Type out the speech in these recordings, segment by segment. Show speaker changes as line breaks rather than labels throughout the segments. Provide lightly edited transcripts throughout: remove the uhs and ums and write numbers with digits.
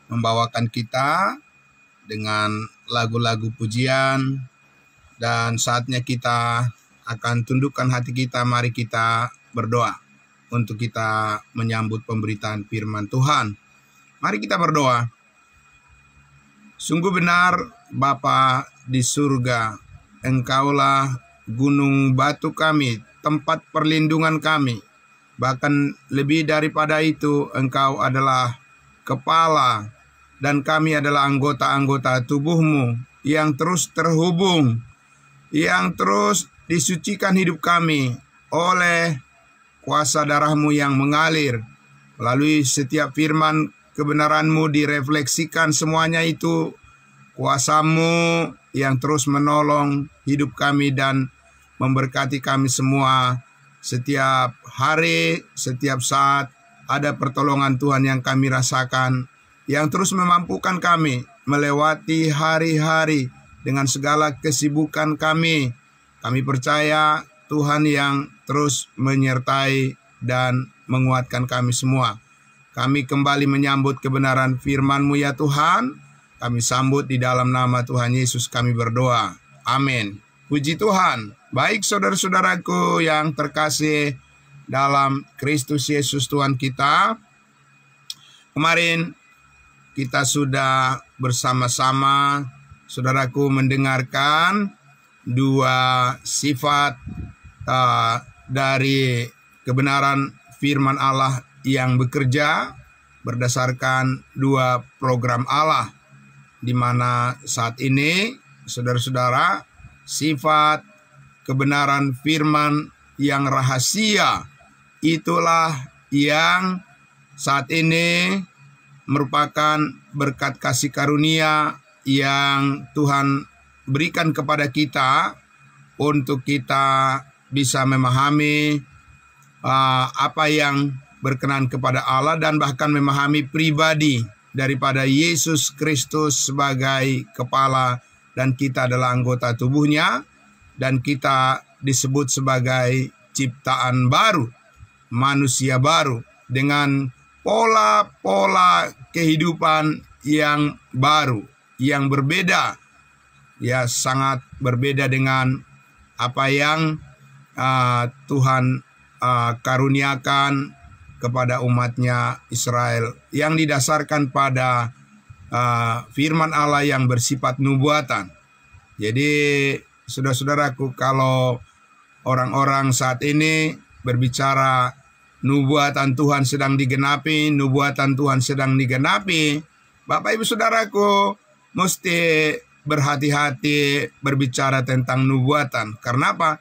membawakan kita dengan lagu-lagu pujian, dan saatnya kita akan tundukkan hati kita. Mari kita berdoa untuk kita menyambut pemberitaan firman Tuhan. Mari kita berdoa. Sungguh benar Bapa di surga, Engkaulah gunung batu kami, tempat perlindungan kami. Bahkan lebih daripada itu, Engkau adalah kepala dan kami adalah anggota-anggota tubuh-Mu yang terus terhubung, yang terus disucikan hidup kami oleh kuasa darah-Mu yang mengalir. Melalui setiap firman kebenaran-Mu direfleksikan, semuanya itu kuasa-Mu yang terus menolong hidup kami dan memberkati kami semua. Setiap hari, setiap saat ada pertolongan Tuhan yang kami rasakan, yang terus memampukan kami melewati hari-hari dengan segala kesibukan kami. Kami percaya Tuhan yang terus menyertai dan menguatkan kami semua. Kami kembali menyambut kebenaran firman-Mu ya Tuhan. Kami sambut di dalam nama Tuhan Yesus kami berdoa. Amin. Puji Tuhan. Baik saudara-saudaraku yang terkasih dalam Kristus Yesus Tuhan kita. Kemarin kita sudah bersama-sama, saudaraku, mendengarkan dua sifat dari kebenaran firman Allah yang bekerja berdasarkan dua program Allah, di mana saat ini saudara-saudara, sifat kebenaran firman yang rahasia itulah yang saat ini merupakan berkat kasih karunia yang Tuhan berikan kepada kita untuk kita bisa memahami apa yang berkenan kepada Allah dan bahkan memahami pribadi daripada Yesus Kristus sebagai kepala dan kita adalah anggota tubuhnya, dan kita disebut sebagai ciptaan baru, manusia baru dengan pola-pola kehidupan yang baru, yang berbeda, ya sangat berbeda dengan apa yang Tuhan karuniakan kepada umatnya Israel, yang didasarkan pada firman Allah yang bersifat nubuatan. Jadi saudara-saudaraku, kalau orang-orang saat ini berbicara nubuatan Tuhan sedang digenapi, nubuatan Tuhan sedang digenapi, Bapak Ibu Saudaraku mesti berhati-hati berbicara tentang nubuatan. Karena apa?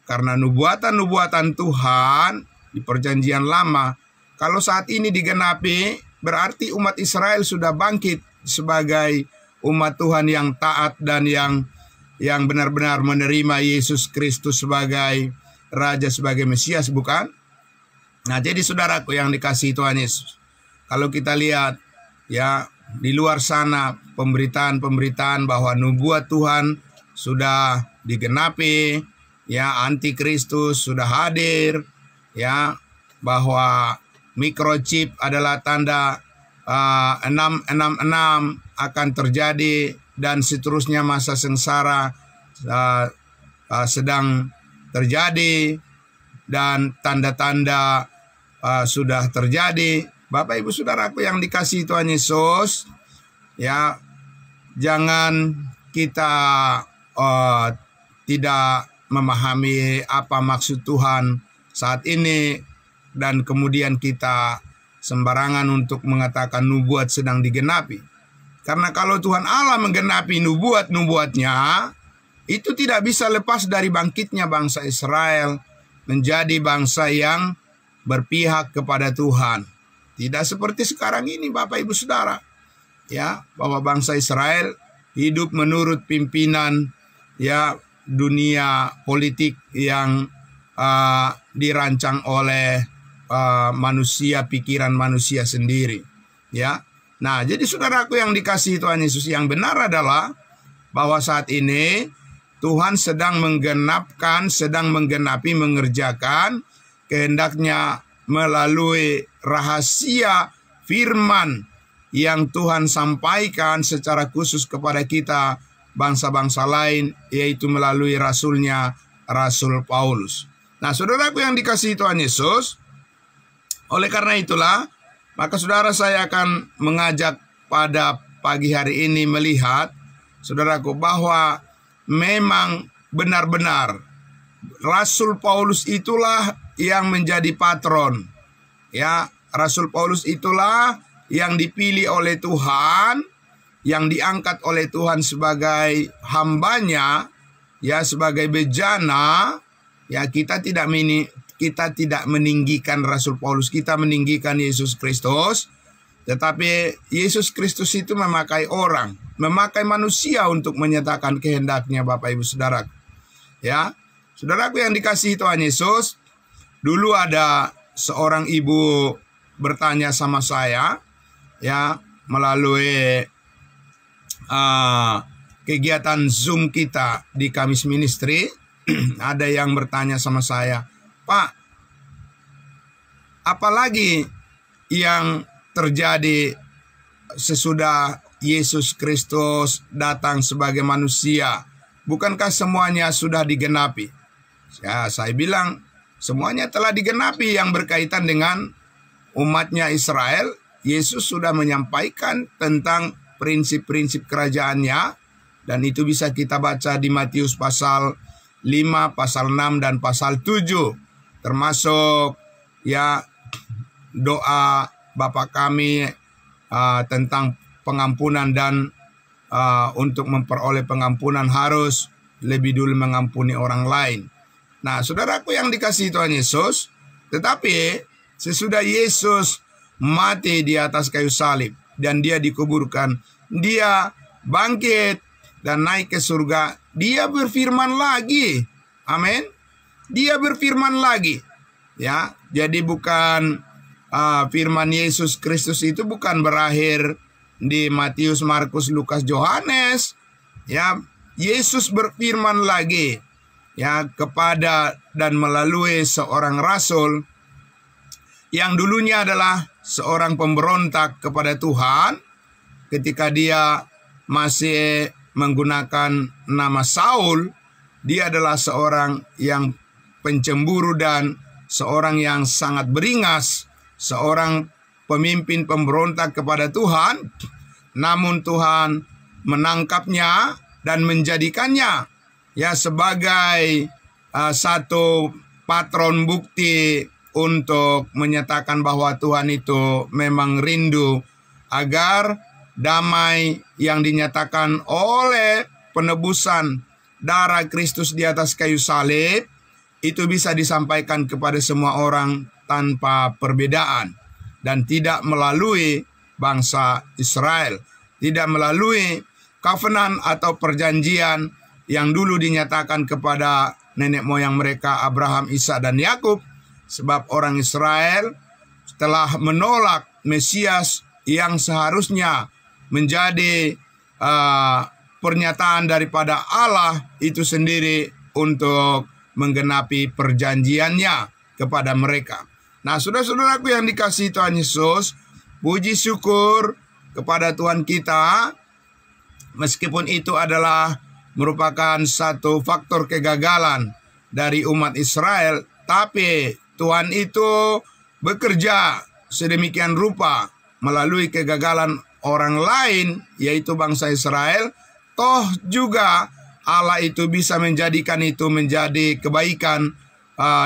Karena nubuatan-nubuatan Tuhan di perjanjian lama, kalau saat ini digenapi, berarti umat Israel sudah bangkit sebagai umat Tuhan yang taat dan yang benar-benar menerima Yesus Kristus sebagai Raja, sebagai Mesias, bukan? Nah, jadi saudaraku yang dikasihi Tuhan Yesus, kalau kita lihat ya di luar sana pemberitaan-pemberitaan bahwa nubuat Tuhan sudah digenapi, ya antikristus sudah hadir, ya bahwa microchip adalah tanda 666 akan terjadi dan seterusnya, masa sengsara sedang terjadi dan tanda-tanda sudah terjadi. Bapak Ibu Saudaraku yang dikasihi Tuhan Yesus, ya jangan kita tidak memahami apa maksud Tuhan saat ini dan kemudian kita sembarangan untuk mengatakan nubuat sedang digenapi. Karena kalau Tuhan Allah menggenapi nubuat-nubuatnya, itu tidak bisa lepas dari bangkitnya bangsa Israel menjadi bangsa yang berpihak kepada Tuhan. Tidak seperti sekarang ini Bapak Ibu Saudara, ya, bahwa bangsa Israel hidup menurut pimpinan ya dunia politik yang dirancang oleh manusia, pikiran manusia sendiri, ya. Nah, jadi saudaraku yang dikasihi Tuhan Yesus, yang benar adalah bahwa saat ini Tuhan sedang menggenapi, mengerjakan kehendaknya melalui rahasia firman yang Tuhan sampaikan secara khusus kepada kita bangsa-bangsa lain, yaitu melalui rasulnya, Rasul Paulus. Nah, saudaraku yang dikasihi Tuhan Yesus, oleh karena itulah, maka saudara, saya akan mengajak pada pagi hari ini melihat, saudaraku, bahwa memang benar-benar Rasul Paulus itulah yang menjadi patron. Ya, Rasul Paulus itulah yang dipilih oleh Tuhan, yang diangkat oleh Tuhan sebagai hambanya, ya, sebagai bejana. Ya, kita tidak meninggikan Rasul Paulus, kita meninggikan Yesus Kristus. Tetapi Yesus Kristus itu memakai orang, memakai manusia untuk menyatakan kehendaknya, Bapak Ibu Saudara. Ya, saudaraku yang dikasihi Tuhan Yesus, dulu ada seorang ibu bertanya sama saya, ya, melalui kegiatan Zoom kita di Kamis Ministry. Ada yang bertanya sama saya, Pak, apalagi yang terjadi sesudah Yesus Kristus datang sebagai manusia? Bukankah semuanya sudah digenapi? Ya, saya bilang semuanya telah digenapi yang berkaitan dengan umatnya Israel. Yesus sudah menyampaikan tentang prinsip-prinsip kerajaannya, dan itu bisa kita baca di Matius pasal 5, pasal 6, dan pasal 7. Termasuk ya doa Bapa kami tentang pengampunan, dan untuk memperoleh pengampunan harus lebih dulu mengampuni orang lain. Nah, saudaraku yang dikasihi Tuhan Yesus, tetapi sesudah Yesus mati di atas kayu salib dan dia dikuburkan, dia bangkit dan naik ke surga, dia berfirman lagi. Amin. Dia berfirman lagi. Ya, jadi bukan firman Yesus Kristus itu bukan berakhir di Matius, Markus, Lukas, Yohanes. Ya, Yesus berfirman lagi, ya, kepada dan melalui seorang rasul yang dulunya adalah seorang pemberontak kepada Tuhan ketika dia masih menggunakan nama Saul. Dia adalah seorang yang pencemburu dan seorang yang sangat beringas, seorang pemimpin pemberontak kepada Tuhan. Namun Tuhan menangkapnya dan menjadikannya ya sebagai satu patron bukti untuk menyatakan bahwa Tuhan itu memang rindu agar damai yang dinyatakan oleh penebusan darah Kristus di atas kayu salib itu bisa disampaikan kepada semua orang tanpa perbedaan, dan tidak melalui bangsa Israel, tidak melalui covenant atau perjanjian yang dulu dinyatakan kepada nenek moyang mereka Abraham, Ishak, dan Yakub. Sebab orang Israel telah menolak Mesias yang seharusnya menjadi pernyataan daripada Allah itu sendiri untuk menggenapi perjanjiannya kepada mereka. Nah, saudara-saudaraku yang dikasihi Tuhan Yesus, puji syukur kepada Tuhan kita, meskipun itu adalah merupakan satu faktor kegagalan dari umat Israel, tapi Tuhan itu bekerja sedemikian rupa melalui kegagalan orang lain, yaitu bangsa Israel. Toh juga Allah itu bisa menjadikan itu menjadi kebaikan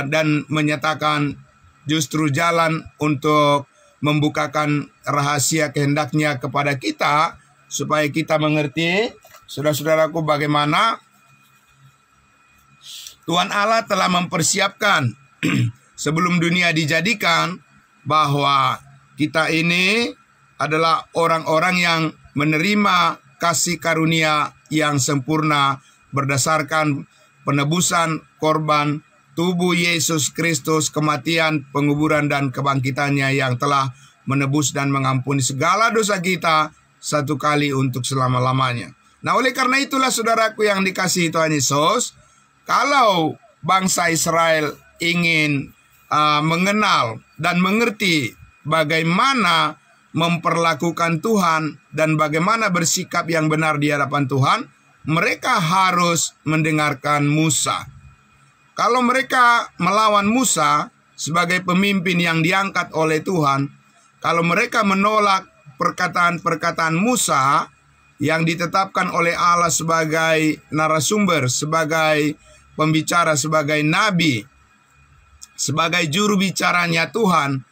dan menyatakan justru jalan untuk membukakan rahasia kehendaknya kepada kita, supaya kita mengerti, saudara-saudaraku, bagaimana Tuhan Allah telah mempersiapkan sebelum dunia dijadikan, bahwa kita ini adalah orang-orang yang menerima kasih karunia yang sempurna berdasarkan penebusan korban tubuh Yesus Kristus, kematian, penguburan, dan kebangkitannya yang telah menebus dan mengampuni segala dosa kita satu kali untuk selama-lamanya. Nah, oleh karena itulah saudaraku yang dikasihi Tuhan Yesus, kalau bangsa Israel ingin mengenal dan mengerti bagaimana memperlakukan Tuhan dan bagaimana bersikap yang benar di hadapan Tuhan, mereka harus mendengarkan Musa. Kalau mereka melawan Musa sebagai pemimpin yang diangkat oleh Tuhan, kalau mereka menolak perkataan-perkataan Musa yang ditetapkan oleh Allah sebagai narasumber, sebagai pembicara, sebagai nabi, sebagai juru bicaranya Tuhan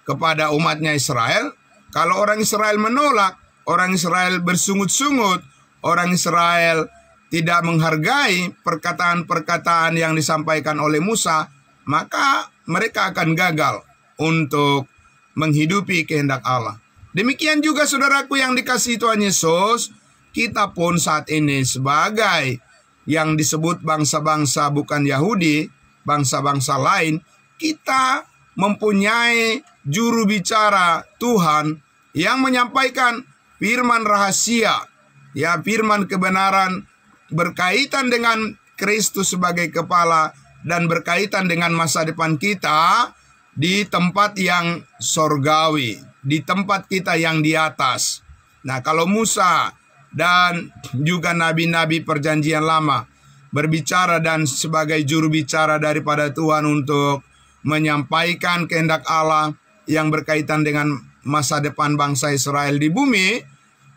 kepada umatnya Israel, kalau orang Israel menolak, orang Israel bersungut-sungut, orang Israel tidak menghargai perkataan-perkataan yang disampaikan oleh Musa, maka mereka akan gagal untuk menghidupi kehendak Allah. Demikian juga saudaraku yang dikasihi Tuhan Yesus, kita pun saat ini sebagai yang disebut bangsa-bangsa bukan Yahudi, bangsa-bangsa lain, kita mempunyai juru bicara Tuhan yang menyampaikan firman rahasia, ya, firman kebenaran berkaitan dengan Kristus sebagai kepala dan berkaitan dengan masa depan kita di tempat yang sorgawi, di tempat kita yang di atas. Nah, kalau Musa dan juga nabi-nabi perjanjian lama berbicara dan sebagai juru bicara daripada Tuhan untuk menyampaikan kehendak Allah yang berkaitan dengan masa depan bangsa Israel di bumi,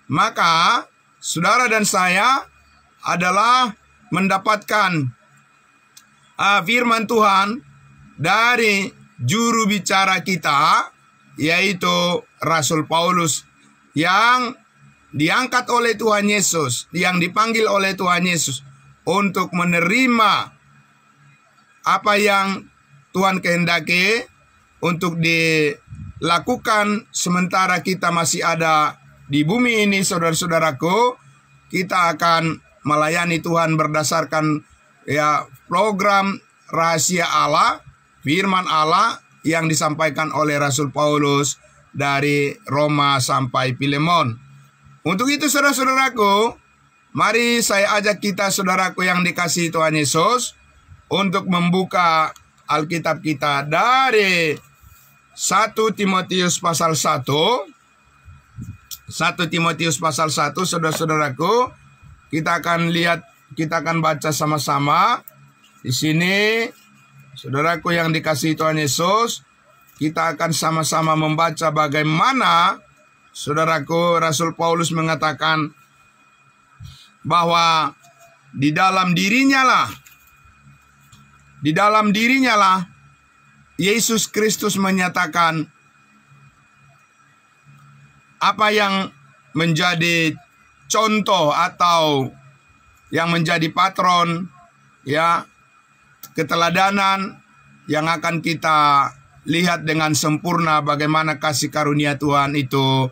maka saudara dan saya adalah mendapatkan firman Tuhan dari juru bicara kita, yaitu Rasul Paulus yang diangkat oleh Tuhan Yesus, yang dipanggil oleh Tuhan Yesus untuk menerima apa yang Tuhan kehendaki untuk dilakukan sementara kita masih ada di bumi ini. Saudara-saudaraku, kita akan melayani Tuhan berdasarkan program rahasia Allah, firman Allah yang disampaikan oleh Rasul Paulus dari Roma sampai Filemon. Untuk itu saudara-saudaraku, mari saya ajak kita saudaraku yang dikasihi Tuhan Yesus untuk membuka Alkitab kita dari 1 Timotius pasal 1. 1 Timotius pasal 1, saudara-saudaraku, kita akan lihat, kita akan baca sama-sama. Di sini, saudaraku yang dikasihi Tuhan Yesus, kita akan sama-sama membaca bagaimana, saudaraku, Rasul Paulus mengatakan bahwa di dalam dirinya lah Yesus Kristus menyatakan apa yang menjadi contoh atau yang menjadi patron, ya, keteladanan yang akan kita lihat dengan sempurna bagaimana kasih karunia Tuhan itu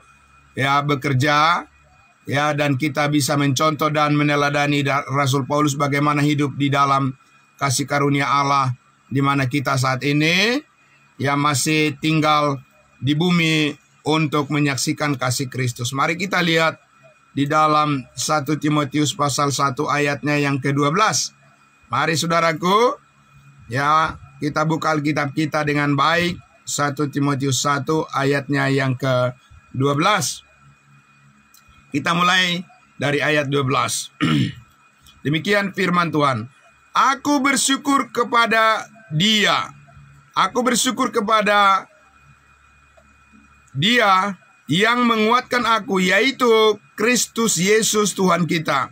ya bekerja, ya, dan kita bisa mencontoh dan meneladani Rasul Paulus bagaimana hidup di dalam kasih karunia Allah di mana kita saat ini ya masih tinggal di bumi untuk menyaksikan kasih Kristus. Mari kita lihat di dalam 1 Timotius pasal 1 ayatnya yang ke-12. Mari saudaraku, ya, kita buka Alkitab kita dengan baik. 1 Timotius 1 ayatnya yang ke-12. Kita mulai dari ayat 12. Demikian firman Tuhan. Aku bersyukur kepada Dia. Aku bersyukur kepada Dia yang menguatkan aku, yaitu Kristus Yesus Tuhan kita.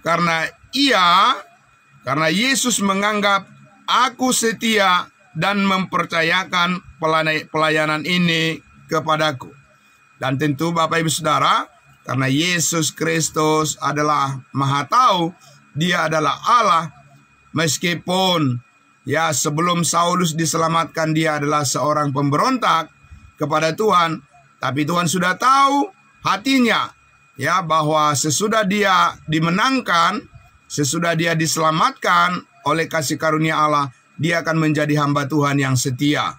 Karena Yesus menganggap aku setia dan mempercayakan pelayanan ini kepadaku. Dan tentu Bapak Ibu Saudara, karena Yesus Kristus adalah Maha Tahu, Dia adalah Allah, meskipun ya sebelum Saulus diselamatkan dia adalah seorang pemberontak kepada Tuhan, tapi Tuhan sudah tahu hatinya, ya, bahwa sesudah dia dimenangkan, sesudah dia diselamatkan oleh kasih karunia Allah, dia akan menjadi hamba Tuhan yang setia.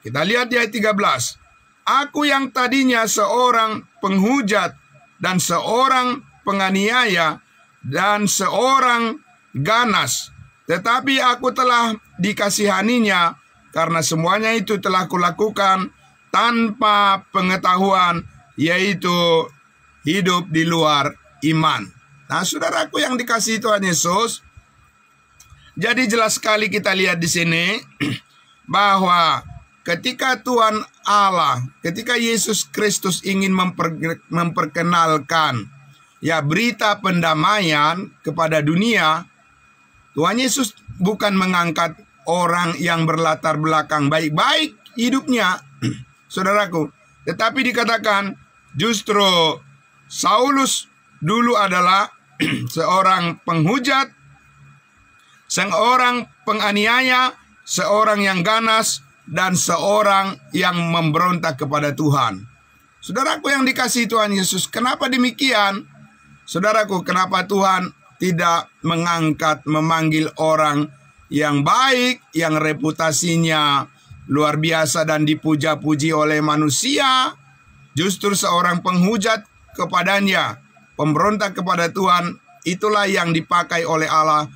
Kita lihat di ayat 13. Aku yang tadinya seorang penghujat dan seorang penganiaya dan seorang ganas, tetapi aku telah dikasihaninya karena semuanya itu telah kulakukan tanpa pengetahuan, yaitu hidup di luar iman. Nah, saudaraku yang dikasihi Tuhan Yesus, jadi jelas sekali kita lihat di sini bahwa ketika Tuhan Allah, ketika Yesus Kristus ingin memperkenalkan berita pendamaian kepada dunia, Tuhan Yesus bukan mengangkat orang yang berlatar belakang baik-baik hidupnya, saudaraku. Tetapi dikatakan justru Saulus dulu adalah seorang penghujat, seorang penganiaya, seorang yang ganas, dan seorang yang memberontak kepada Tuhan. Saudaraku yang dikasihi Tuhan Yesus, kenapa demikian? Saudaraku, kenapa Tuhan tidak memanggil orang yang baik, yang reputasinya luar biasa dan dipuja-puji oleh manusia? Justru seorang penghujat kepadanya, pemberontak kepada Tuhan, itulah yang dipakai oleh Allah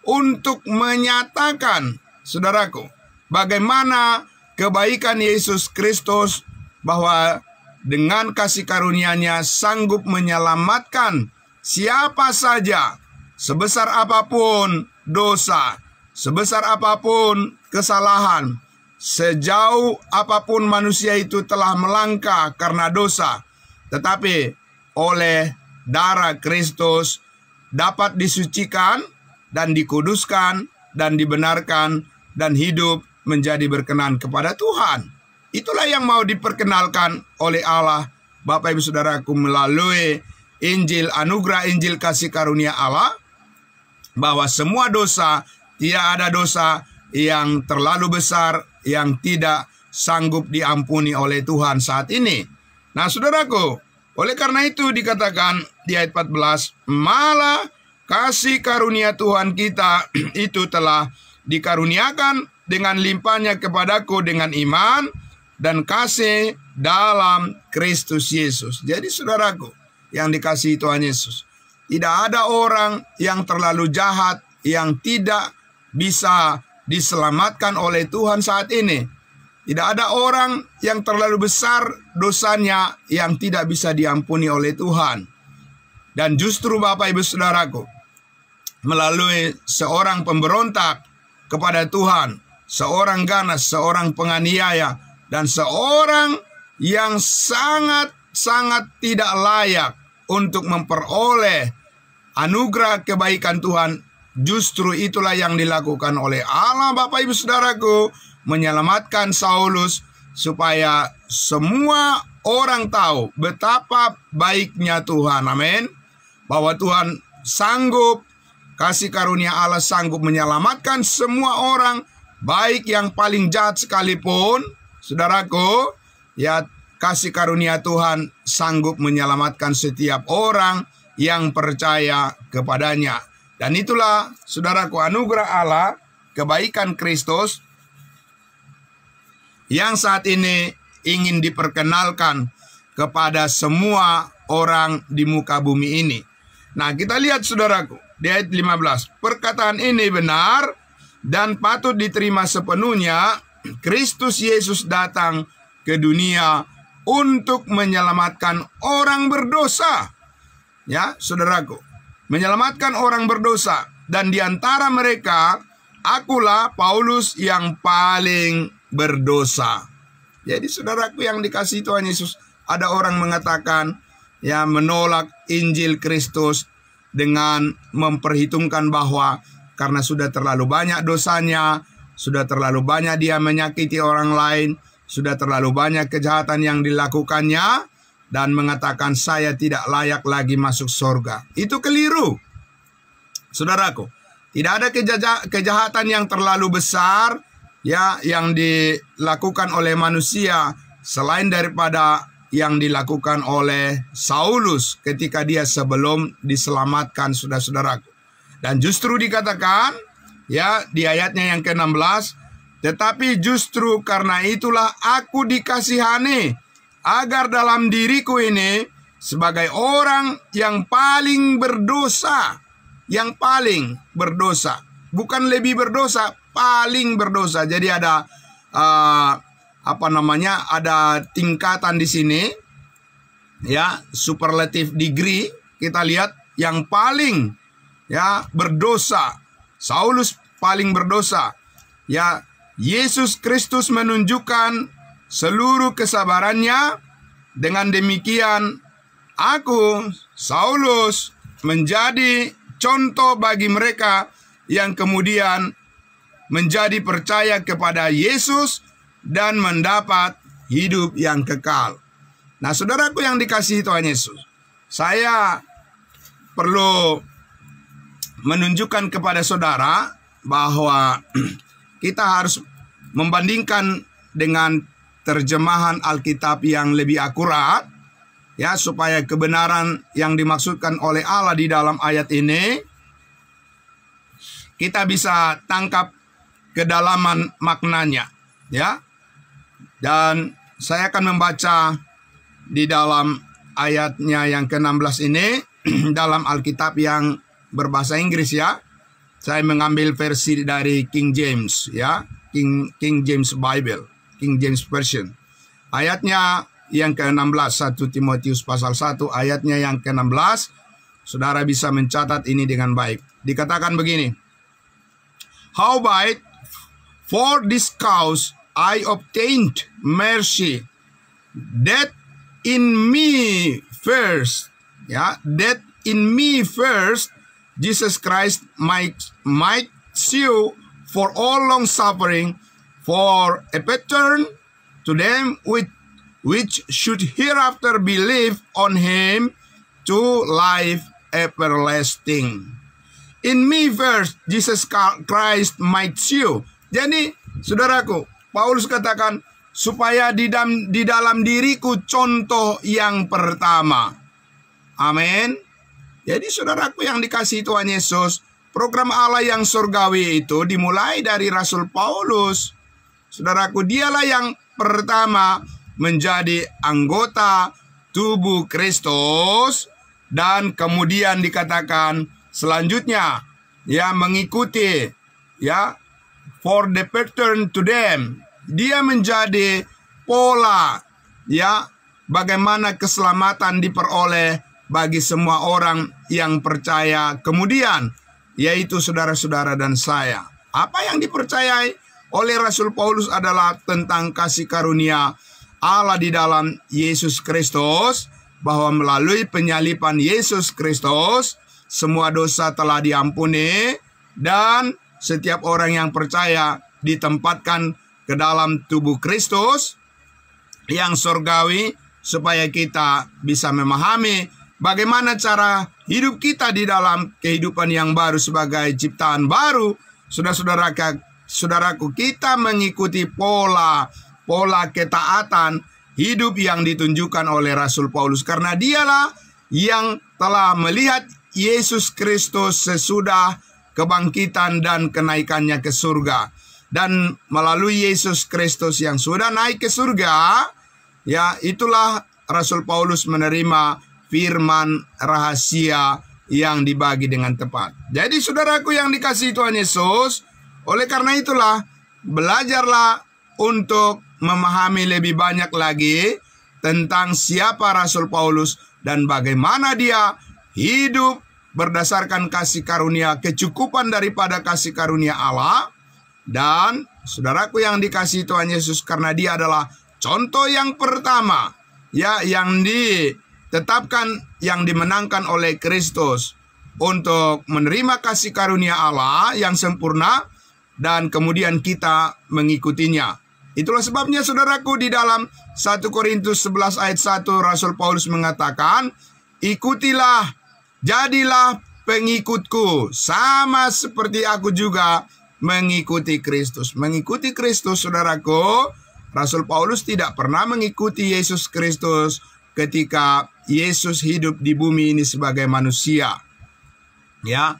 untuk menyatakan, saudaraku, bagaimana kebaikan Yesus Kristus, bahwa dengan kasih karunia-Nya sanggup menyelamatkan siapa saja, sebesar apapun dosa, sebesar apapun kesalahan, sejauh apapun manusia itu telah melangkah karena dosa, tetapi oleh darah Kristus dapat disucikan dan dikuduskan dan dibenarkan dan hidup menjadi berkenan kepada Tuhan. Itulah yang mau diperkenalkan oleh Allah, Bapak Ibu Saudaraku, melalui Injil anugerah, Injil kasih karunia Allah, bahwa semua dosa, tidak ada dosa yang terlalu besar yang tidak sanggup diampuni oleh Tuhan saat ini. Nah, saudaraku, oleh karena itu dikatakan di ayat 14, malah kasih karunia Tuhan kita itu telah dikaruniakan dengan limpahnya kepadaku dengan iman dan kasih dalam Kristus Yesus. Jadi saudaraku yang dikasihi Tuhan Yesus, tidak ada orang yang terlalu jahat yang tidak bisa diselamatkan oleh Tuhan saat ini. Tidak ada orang yang terlalu besar dosanya yang tidak bisa diampuni oleh Tuhan. Dan justru Bapak Ibu Saudaraku, melalui seorang pemberontak kepada Tuhan, seorang ganas, seorang penganiaya, dan seorang yang sangat-sangat tidak layak untuk memperoleh anugerah kebaikan Tuhan, justru itulah yang dilakukan oleh Allah, Bapak Ibu Saudaraku, menyelamatkan Saulus supaya semua orang tahu betapa baiknya Tuhan. Amin. Bahwa Tuhan sanggup, kasih karunia Allah sanggup menyelamatkan semua orang, baik yang paling jahat sekalipun. Saudaraku, ya, kasih karunia Tuhan sanggup menyelamatkan setiap orang yang percaya kepadanya. Dan itulah, saudaraku, anugerah Allah, kebaikan Kristus yang saat ini ingin diperkenalkan kepada semua orang di muka bumi ini. Nah, kita lihat saudaraku di ayat 15. Perkataan ini benar dan patut diterima sepenuhnya. Kristus Yesus datang ke dunia untuk menyelamatkan orang berdosa. Ya, saudaraku, menyelamatkan orang berdosa. Dan di antara mereka, akulah Paulus yang paling berdosa. Jadi saudaraku yang dikasihi Tuhan Yesus, ada orang mengatakan ya menolak Injil Kristus dengan memperhitungkan bahwa karena sudah terlalu banyak dosanya, sudah terlalu banyak dia menyakiti orang lain, sudah terlalu banyak kejahatan yang dilakukannya, dan mengatakan saya tidak layak lagi masuk surga. Itu keliru, saudaraku. Tidak ada kejahatan yang terlalu besar ya yang dilakukan oleh manusia selain daripada yang dilakukan oleh Saulus ketika dia sebelum diselamatkan, saudara-saudaraku. Dan justru dikatakan ya di ayatnya yang ke-16, tetapi justru karena itulah aku dikasihani, agar dalam diriku ini sebagai orang yang paling berdosa, bukan lebih berdosa, paling berdosa. Jadi ada tingkatan di sini, ya, superlative degree. Kita lihat yang paling, ya, berdosa, Saulus paling berdosa. Ya, Yesus Kristus menunjukkan seluruh kesabarannya. Dengan demikian, aku, Saulus, menjadi contoh bagi mereka yang kemudian menjadi percaya kepada Yesus dan mendapat hidup yang kekal. Nah, saudaraku yang dikasihi Tuhan Yesus, saya perlu menunjukkan kepada saudara bahwa kita harus membandingkan dengan terjemahan Alkitab yang lebih akurat, ya, supaya kebenaran yang dimaksudkan oleh Allah di dalam ayat ini kita bisa tangkap kedalaman maknanya, ya. Dan saya akan membaca di dalam ayatnya yang ke-16 ini dalam Alkitab yang berbahasa Inggris, ya. Saya mengambil versi dari King James, ya, King James Bible, King James Version. Ayatnya yang ke-16, 1 Timotius pasal 1 ayatnya yang ke-16. Saudara bisa mencatat ini dengan baik. Dikatakan begini. Howbeit, for this cause I obtained mercy, that in me first, ya, that in me first Jesus Christ might sue for all long suffering, for a pattern to them which should hereafter believe on him to life everlasting. In me first Jesus Christ might sue. Jadi, saudaraku, Paulus katakan supaya di dalam diriku contoh yang pertama. Amin. Jadi, saudaraku yang dikasihi Tuhan Yesus, program Allah yang surgawi itu dimulai dari Rasul Paulus. Saudaraku, dialah yang pertama menjadi anggota tubuh Kristus, dan kemudian dikatakan selanjutnya, ya, mengikuti, ya, for the pattern to them. Dia menjadi pola, ya, bagaimana keselamatan diperoleh bagi semua orang yang percaya kemudian, yaitu saudara-saudara dan saya. Apa yang dipercayai oleh Rasul Paulus adalah tentang kasih karunia Allah di dalam Yesus Kristus, bahwa melalui penyaliban Yesus Kristus semua dosa telah diampuni, dan setiap orang yang percaya ditempatkan ke dalam tubuh Kristus yang surgawi, supaya kita bisa memahami bagaimana cara hidup kita di dalam kehidupan yang baru sebagai ciptaan baru. Saudaraku, kita mengikuti pola ketaatan hidup yang ditunjukkan oleh Rasul Paulus, karena dialah yang telah melihat Yesus Kristus sesudah kebangkitan dan kenaikannya ke surga. Dan melalui Yesus Kristus yang sudah naik ke surga, ya, itulah Rasul Paulus menerima firman rahasia yang dibagi dengan tepat. Jadi, saudaraku yang dikasihi Tuhan Yesus, oleh karena itulah, belajarlah untuk memahami lebih banyak lagi tentang siapa Rasul Paulus dan bagaimana dia hidup berdasarkan kasih karunia, kecukupan daripada kasih karunia Allah. Dan saudaraku yang dikasihi Tuhan Yesus, karena dia adalah contoh yang pertama, ya, yang ditetapkan, yang dimenangkan oleh Kristus untuk menerima kasih karunia Allah yang sempurna, dan kemudian kita mengikutinya. Itulah sebabnya, saudaraku, di dalam 1 Korintus 11 ayat 1 Rasul Paulus mengatakan, ikutilah, jadilah pengikutku, sama seperti aku juga mengikuti Kristus. Mengikuti Kristus, saudaraku, Rasul Paulus tidak pernah mengikuti Yesus Kristus ketika Yesus hidup di bumi ini sebagai manusia. Ya,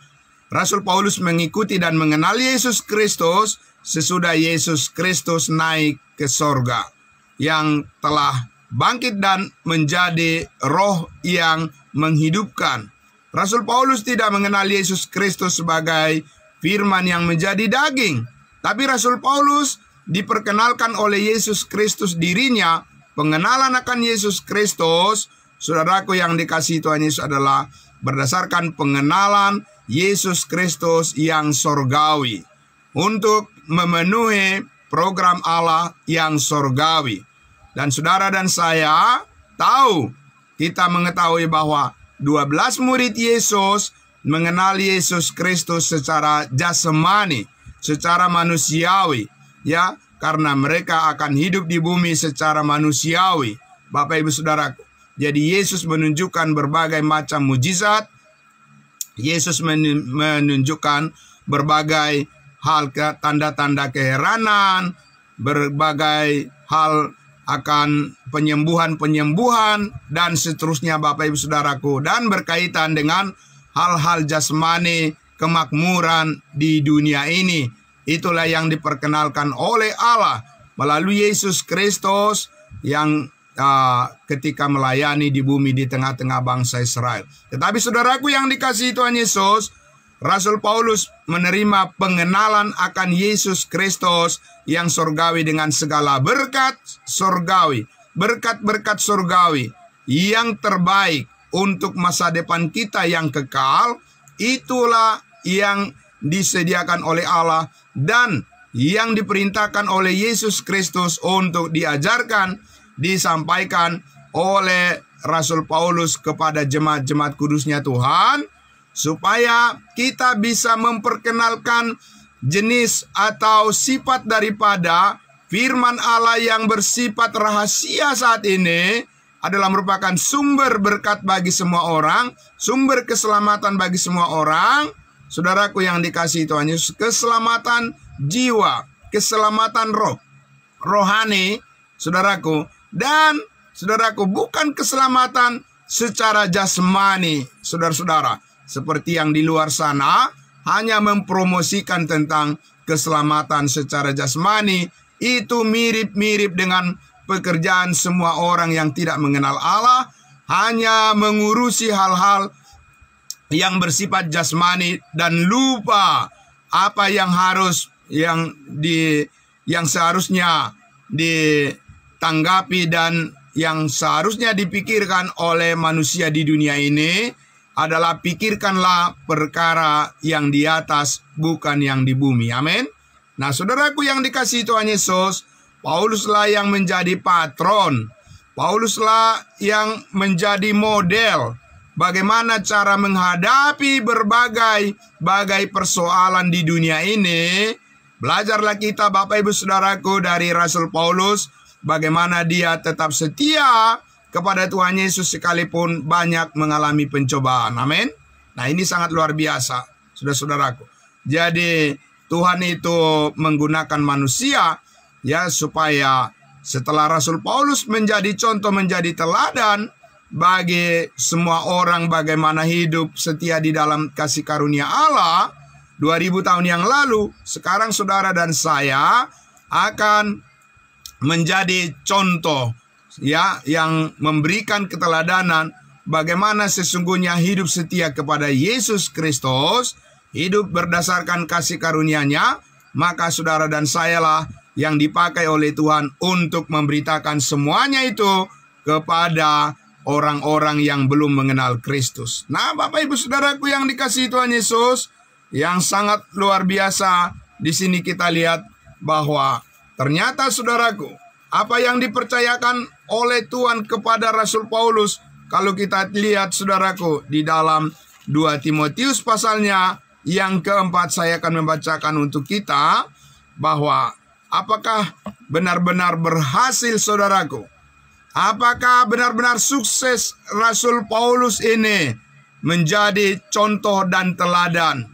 Rasul Paulus mengikuti dan mengenal Yesus Kristus sesudah Yesus Kristus naik ke sorga, yang telah bangkit dan menjadi roh yang menghidupkan. Rasul Paulus tidak mengenal Yesus Kristus sebagai firman yang menjadi daging, tapi Rasul Paulus diperkenalkan oleh Yesus Kristus dirinya, pengenalan akan Yesus Kristus, saudaraku yang dikasihi Tuhan Yesus, adalah berdasarkan pengenalan Yesus Kristus yang sorgawi untuk memenuhi program Allah yang sorgawi. Dan saudara dan saya tahu, kita mengetahui bahwa 12 murid Yesus mengenal Yesus Kristus secara jasmani, secara manusiawi, ya, karena mereka akan hidup di bumi secara manusiawi, Bapak Ibu Saudaraku. Jadi Yesus menunjukkan berbagai macam mujizat, Yesus menunjukkan berbagai hal, tanda-tanda keheranan, berbagai hal akan penyembuhan-penyembuhan, dan seterusnya Bapak Ibu Saudaraku. Dan berkaitan dengan hal-hal jasmani, kemakmuran di dunia ini. Itulah yang diperkenalkan oleh Allah melalui Yesus Kristus yang ketika melayani di bumi di tengah-tengah bangsa Israel. Tetapi saudaraku yang dikasihi Tuhan Yesus, Rasul Paulus menerima pengenalan akan Yesus Kristus yang surgawi dengan segala berkat surgawi, berkat-berkat surgawi yang terbaik untuk masa depan kita yang kekal. Itulah yang disediakan oleh Allah dan yang diperintahkan oleh Yesus Kristus untuk diajarkan, disampaikan oleh Rasul Paulus kepada jemaat-jemaat kudusnya Tuhan, supaya kita bisa memperkenalkan jenis atau sifat daripada firman Allah yang bersifat rahasia saat ini, adalah merupakan sumber berkat bagi semua orang, sumber keselamatan bagi semua orang. Saudaraku yang dikasihi Tuhan Yesus, keselamatan jiwa, keselamatan rohani, saudaraku. Dan saudaraku, bukan keselamatan secara jasmani, saudara-saudara. Seperti yang di luar sana hanya mempromosikan tentang keselamatan secara jasmani. Itu mirip-mirip dengan pekerjaan semua orang yang tidak mengenal Allah, hanya mengurusi hal-hal yang bersifat jasmani dan lupa apa yang seharusnya ditanggapi dan yang seharusnya dipikirkan oleh manusia di dunia ini adalah pikirkanlah perkara yang di atas, bukan yang di bumi. Amin. Nah, saudaraku yang dikasihi Tuhan Yesus, Pauluslah yang menjadi patron, Pauluslah yang menjadi model bagaimana cara menghadapi berbagai persoalan di dunia ini. Belajarlah kita Bapak Ibu Saudaraku dari Rasul Paulus, bagaimana dia tetap setia kepada Tuhan Yesus sekalipun banyak mengalami pencobaan. Amin. Nah, ini sangat luar biasa, saudara-saudaraku. Jadi Tuhan itu menggunakan manusia, ya, supaya setelah Rasul Paulus menjadi contoh, menjadi teladan bagi semua orang bagaimana hidup setia di dalam kasih karunia Allah 2000 tahun yang lalu, sekarang saudara dan saya akan menjadi contoh, ya, yang memberikan keteladanan bagaimana sesungguhnya hidup setia kepada Yesus Kristus, hidup berdasarkan kasih karunia-Nya. Maka saudara dan sayalah yang dipakai oleh Tuhan untuk memberitakan semuanya itu kepada orang-orang yang belum mengenal Kristus. Nah, Bapak Ibu Saudaraku yang dikasihi Tuhan Yesus, yang sangat luar biasa di sini kita lihat bahwa ternyata saudaraku, apa yang dipercayakan oleh Tuhan kepada Rasul Paulus, kalau kita lihat saudaraku di dalam 2 Timotius pasalnya yang keempat, saya akan membacakan untuk kita bahwa apakah benar-benar berhasil saudaraku, apakah benar-benar sukses Rasul Paulus ini menjadi contoh dan teladan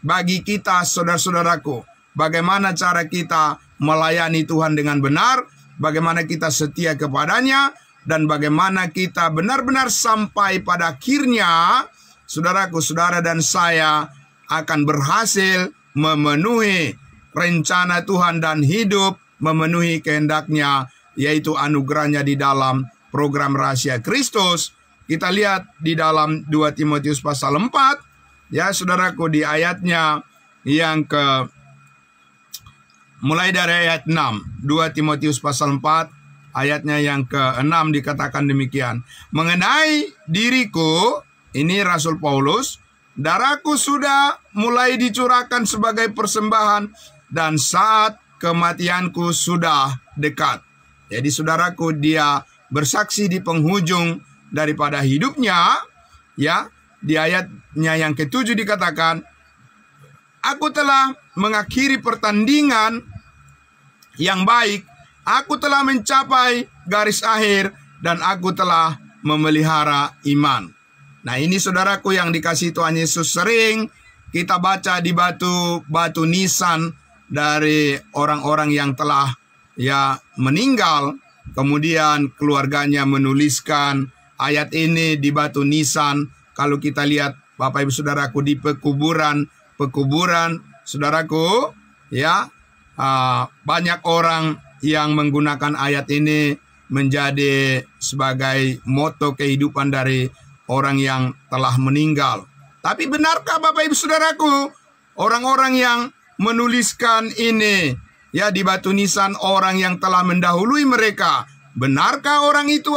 bagi kita saudara-saudaraku, bagaimana cara kita melayani Tuhan dengan benar, bagaimana kita setia kepadanya, dan bagaimana kita benar-benar sampai pada akhirnya, saudaraku, saudara dan saya akan berhasil memenuhi rencana Tuhan dan hidup memenuhi kehendak-Nya, yaitu anugerah-Nya di dalam program rahasia Kristus. Kita lihat di dalam 2 Timotius pasal 4, ya saudaraku, di ayatnya yang ke-4 mulai dari ayat 6. 2 Timotius pasal 4 ayatnya yang ke-6 dikatakan demikian. Mengenai diriku, ini Rasul Paulus, darahku sudah mulai dicurahkan sebagai persembahan dan saat kematianku sudah dekat. Jadi saudaraku, dia bersaksi di penghujung daripada hidupnya, ya. Di ayatnya yang ke-7 dikatakan, aku telah mengakhiri pertandingan yang baik, aku telah mencapai garis akhir, dan aku telah memelihara iman. Nah, ini saudaraku yang dikasihi Tuhan Yesus, sering kita baca di batu nisan dari orang-orang yang telah meninggal, kemudian keluarganya menuliskan ayat ini di batu nisan. Kalau kita lihat Bapak Ibu Saudaraku di pekuburan saudaraku, banyak orang yang menggunakan ayat ini menjadi sebagai moto kehidupan dari orang yang telah meninggal. Tapi benarkah Bapak Ibu Saudaraku, orang-orang yang menuliskan ini di batu nisan orang yang telah mendahului mereka, benarkah orang itu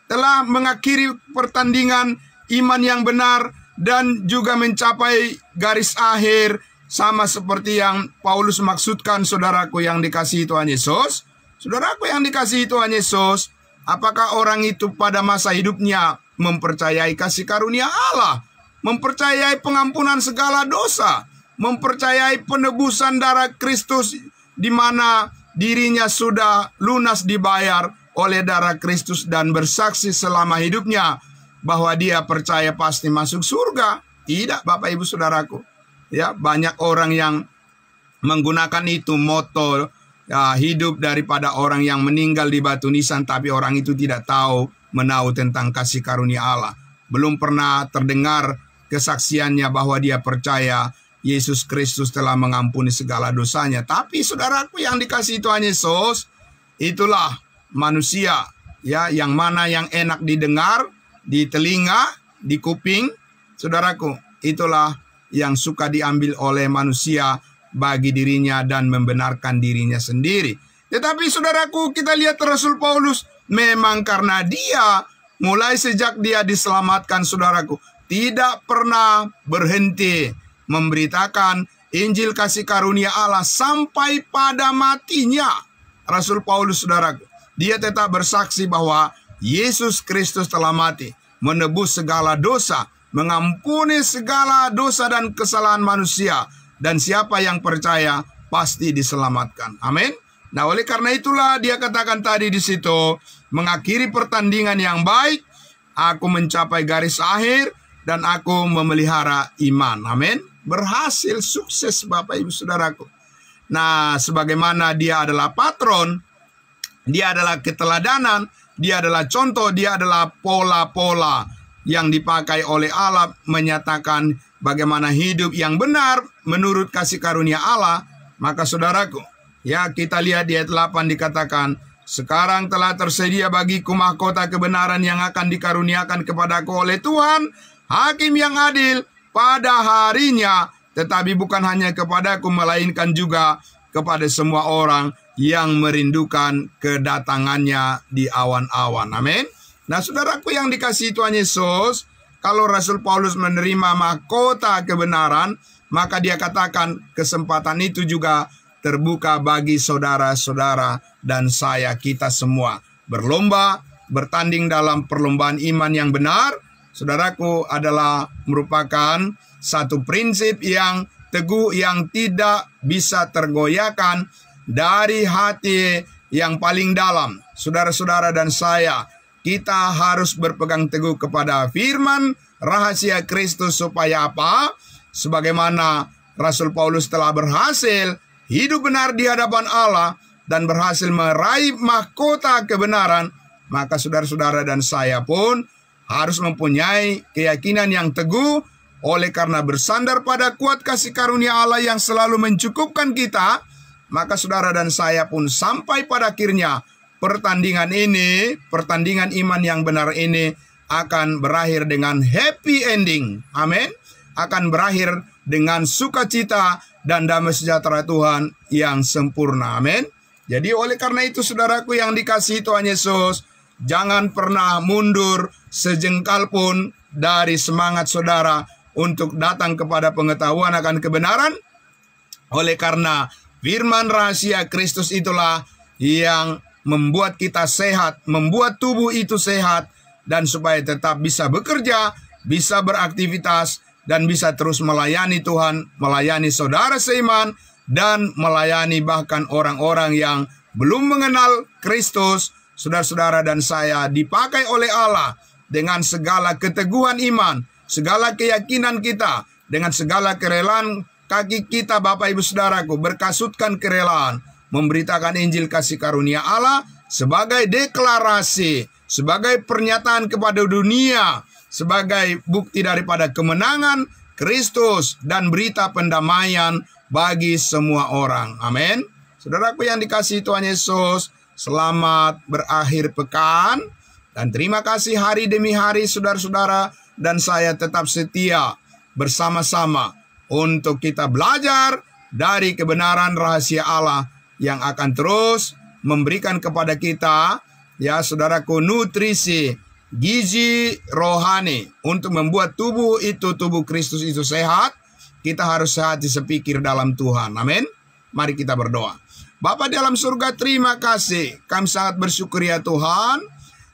telah mengakhiri pertandingan iman yang benar dan juga mencapai garis akhir sama seperti yang Paulus maksudkan? Saudaraku yang dikasihi Tuhan Yesus, saudaraku yang dikasihi Tuhan Yesus, apakah orang itu pada masa hidupnya mempercayai kasih karunia Allah, mempercayai pengampunan segala dosa, mempercayai penebusan darah Kristus di mana dirinya sudah lunas dibayar oleh darah Kristus dan bersaksi selama hidupnya bahwa dia percaya pasti masuk surga? Tidak, Bapak Ibu Saudaraku. Banyak orang yang menggunakan itu moto hidup daripada orang yang meninggal di batu nisan, tapi orang itu tidak tahu menahu tentang kasih karunia Allah. Belum pernah terdengar kesaksiannya bahwa dia percaya Yesus Kristus telah mengampuni segala dosanya. Tapi saudaraku yang dikasihi Tuhan Yesus, itulah manusia yang mana yang enak didengar di telinga, di kuping, saudaraku, itulah yang suka diambil oleh manusia bagi dirinya dan membenarkan dirinya sendiri. Tetapi saudaraku, kita lihat Rasul Paulus, memang karena dia mulai sejak dia diselamatkan, saudaraku, tidak pernah berhenti memberitakan Injil kasih karunia Allah sampai pada matinya. Rasul Paulus, saudaraku, dia tetap bersaksi bahwa Yesus Kristus telah mati, menebus segala dosa, mengampuni segala dosa dan kesalahan manusia, dan siapa yang percaya pasti diselamatkan. Amin. Nah, oleh karena itulah dia katakan tadi di situ, mengakhiri pertandingan yang baik, aku mencapai garis akhir, dan aku memelihara iman. Amin. Berhasil, sukses Bapak Ibu Saudaraku. Nah, sebagaimana dia adalah patron, dia adalah keteladanan, dia adalah contoh, dia adalah pola-pola yang dipakai oleh Allah menyatakan bagaimana hidup yang benar menurut kasih karunia Allah. Maka saudaraku, kita lihat di ayat 8 dikatakan, sekarang telah tersedia bagiku mahkota kebenaran yang akan dikaruniakan kepadaku oleh Tuhan, Hakim yang adil pada harinya, tetapi bukan hanya kepadaku, melainkan juga kepada semua orang yang merindukan kedatangannya di awan-awan. Amin. Nah, saudaraku yang dikasihi Tuhan Yesus, kalau Rasul Paulus menerima mahkota kebenaran, maka dia katakan kesempatan itu juga terbuka bagi saudara-saudara dan saya, kita semua. Berlomba, bertanding dalam perlombaan iman yang benar, saudaraku, adalah merupakan satu prinsip yang teguh yang tidak bisa tergoyahkan dari hati yang paling dalam. Saudara-saudara dan saya, kita harus berpegang teguh kepada firman rahasia Kristus supaya apa? Sebagaimana Rasul Paulus telah berhasil hidup benar di hadapan Allah dan berhasil meraih mahkota kebenaran, maka saudara-saudara dan saya pun harus mempunyai keyakinan yang teguh. Oleh karena bersandar pada kuat kasih karunia Allah yang selalu mencukupkan kita, maka saudara dan saya pun sampai pada akhirnya pertandingan ini, pertandingan iman yang benar ini akan berakhir dengan happy ending. Amin. Akan berakhir dengan sukacita dan damai sejahtera Tuhan yang sempurna. Amin. Jadi oleh karena itu saudaraku yang dikasihi Tuhan Yesus, jangan pernah mundur sejengkal pun dari semangat saudara untuk datang kepada pengetahuan akan kebenaran. Oleh karena firman rahasia Kristus itulah yang membuat kita sehat, membuat tubuh itu sehat, dan supaya tetap bisa bekerja, bisa beraktivitas, dan bisa terus melayani Tuhan, melayani saudara seiman, dan melayani bahkan orang-orang yang belum mengenal Kristus. Saudara-saudara dan saya dipakai oleh Allah dengan segala keteguhan iman, segala keyakinan kita, dengan segala kerelaan kaki kita, Bapak Ibu Saudaraku, berkasutkan kerelaan memberitakan Injil kasih karunia Allah sebagai deklarasi, sebagai pernyataan kepada dunia, sebagai bukti daripada kemenangan Kristus dan berita pendamaian bagi semua orang. Amin. Saudaraku yang dikasihi Tuhan Yesus, selamat berakhir pekan. Dan terima kasih hari demi hari saudara-saudara dan saya tetap setia bersama-sama untuk kita belajar dari kebenaran rahasia Allah yang akan terus memberikan kepada kita, ya saudaraku, nutrisi, gizi rohani untuk membuat tubuh Kristus itu sehat. Kita harus sehat sepikir dalam Tuhan. Amin. Mari kita berdoa. Bapa di dalam surga, terima kasih. Kami sangat bersyukur ya Tuhan.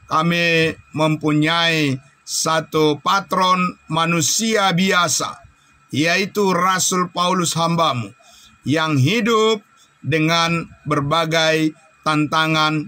Kami mempunyai satu patron manusia biasa, yaitu Rasul Paulus hamba-Mu, yang hidup dengan berbagai tantangan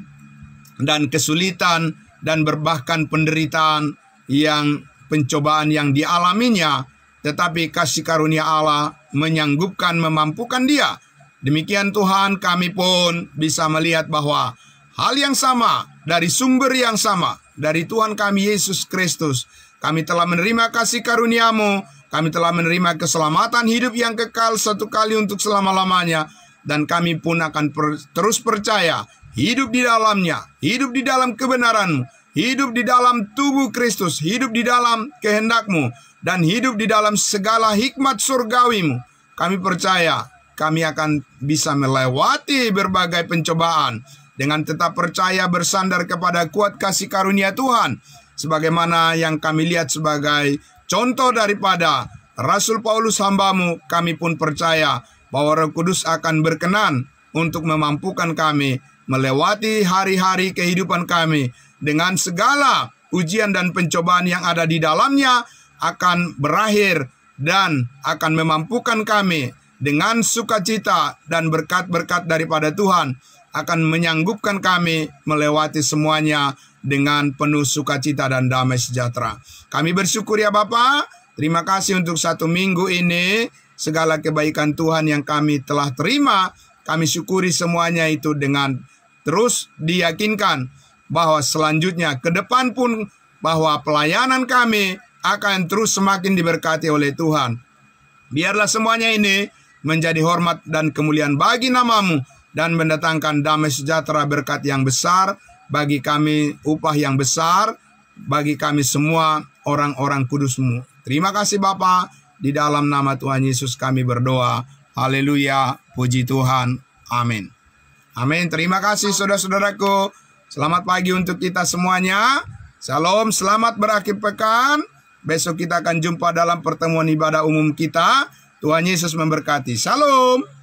dan kesulitan dan bahkan penderitaan yang pencobaan yang dialaminya, tetapi kasih karunia Allah menyanggupkan, memampukan dia. Demikian Tuhan, kami pun bisa melihat bahwa hal yang sama, dari sumber yang sama, dari Tuhan kami Yesus Kristus, kami telah menerima kasih karunia-Mu, kami telah menerima keselamatan hidup yang kekal satu kali untuk selama-lamanya, dan kami pun akan terus percaya, hidup di dalamnya, hidup di dalam kebenaran-Mu, hidup di dalam tubuh Kristus, hidup di dalam kehendak-Mu, dan hidup di dalam segala hikmat surgawi-Mu. Kami percaya, kami akan bisa melewati berbagai pencobaan, dengan tetap percaya bersandar kepada kuat kasih karunia Tuhan, sebagaimana yang kami lihat sebagai contoh daripada Rasul Paulus hamba-Mu. Kami pun percaya bahwa Roh Kudus akan berkenan untuk memampukan kami melewati hari-hari kehidupan kami dengan segala ujian dan pencobaan yang ada di dalamnya akan berakhir dan akan memampukan kami dengan sukacita dan berkat-berkat daripada Tuhan akan menyanggupkan kami melewati semuanya dengan penuh sukacita dan damai sejahtera. Kami bersyukur ya Bapa. Terima kasih untuk satu minggu ini. Segala kebaikan Tuhan yang kami telah terima, kami syukuri semuanya itu dengan terus diyakinkan bahwa selanjutnya ke depan pun bahwa pelayanan kami akan terus semakin diberkati oleh Tuhan. Biarlah semuanya ini menjadi hormat dan kemuliaan bagi nama-Mu, dan mendatangkan damai sejahtera berkat yang besar bagi kami, upah yang besar bagi kami semua orang-orang kudus-Mu. Terima kasih Bapa, di dalam nama Tuhan Yesus kami berdoa. Haleluya, puji Tuhan. Amin. Amin. Terima kasih saudara-saudaraku. Selamat pagi untuk kita semuanya. Shalom, selamat berakhir pekan. Besok kita akan jumpa dalam pertemuan ibadah umum kita. Tuhan Yesus memberkati. Shalom.